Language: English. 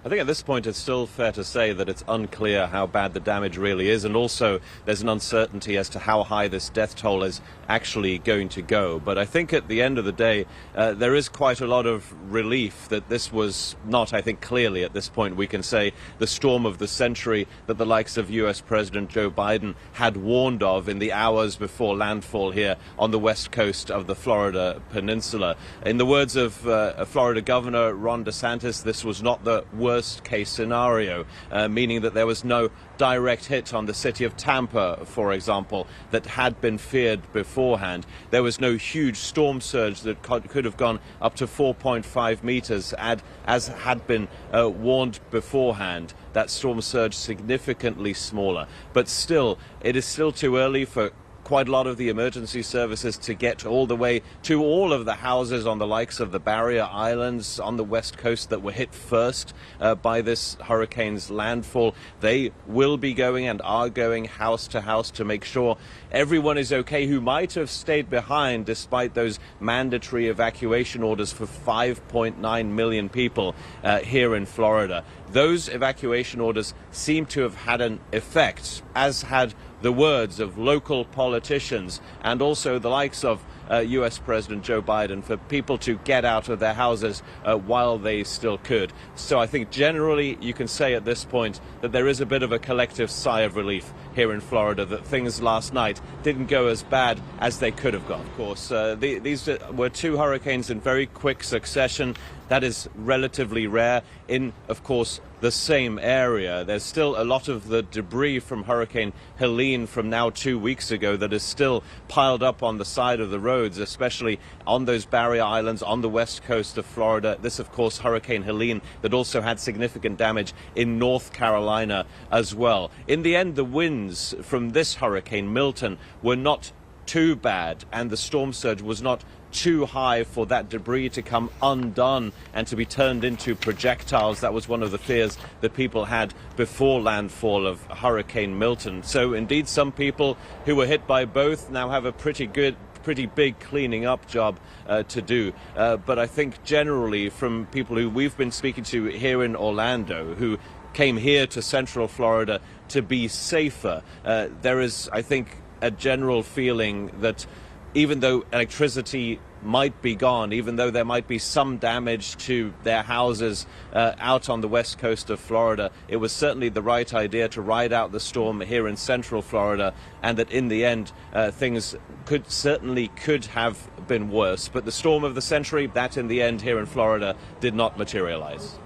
I think at this point it's still fair to say that it's unclear how bad the damage really is, and also there's an uncertainty as to how high this death toll is actually going to go. But I think at the end of the day, there is quite a lot of relief that this was not, I think clearly at this point we can say, the storm of the century that the likes of US President Joe Biden had warned of in the hours before landfall here on the west coast of the Florida peninsula. In the words of Florida Governor Ron DeSantis, this was not the worst case scenario, meaning that there was no direct hit on the city of Tampa, for example, that had been feared beforehand. There was no huge storm surge that could have gone up to 4.5 meters, as had been warned beforehand. That storm surge significantly smaller. But still, it is still too early for quite a lot of the emergency services to get all the way to all of the houses on the likes of the barrier islands on the west coast that were hit first by this hurricane's landfall. They will be going and are going house to house to make sure everyone is okay who might have stayed behind despite those mandatory evacuation orders for 5.9 million people here in Florida. Those evacuation orders seem to have had an effect, as had the words of local politicians and also the likes of US President Joe Biden, for people to get out of their houses while they still could. So I think generally you can say at this point that there is a bit of a collective sigh of relief here in Florida that things last night didn't go as bad as they could have gone. Of course, these were two hurricanes in very quick succession. That is relatively rare in, of course, the same area. There's still a lot of the debris from Hurricane Helene from now 2 weeks ago that is still piled up on the side of the roads, especially on those barrier islands on the west coast of Florida. This, of course, Hurricane Helene that also had significant damage in North Carolina as well. In the end, the winds from this Hurricane Milton were not too bad, and the storm surge was not too high for that debris to come undone and to be turned into projectiles. That was one of the fears that people had before landfall of Hurricane Milton. So indeed, some people who were hit by both now have a pretty big cleaning up job to do. But I think generally from people who we've been speaking to here in Orlando, who came here to Central Florida to be safer, there is, I think, a general feeling that even though electricity might be gone, even though there might be some damage to their houses out on the west coast of Florida, it was certainly the right idea to ride out the storm here in Central Florida, and that in the end things could have been worse. But the storm of the century, that in the end here in Florida did not materialize.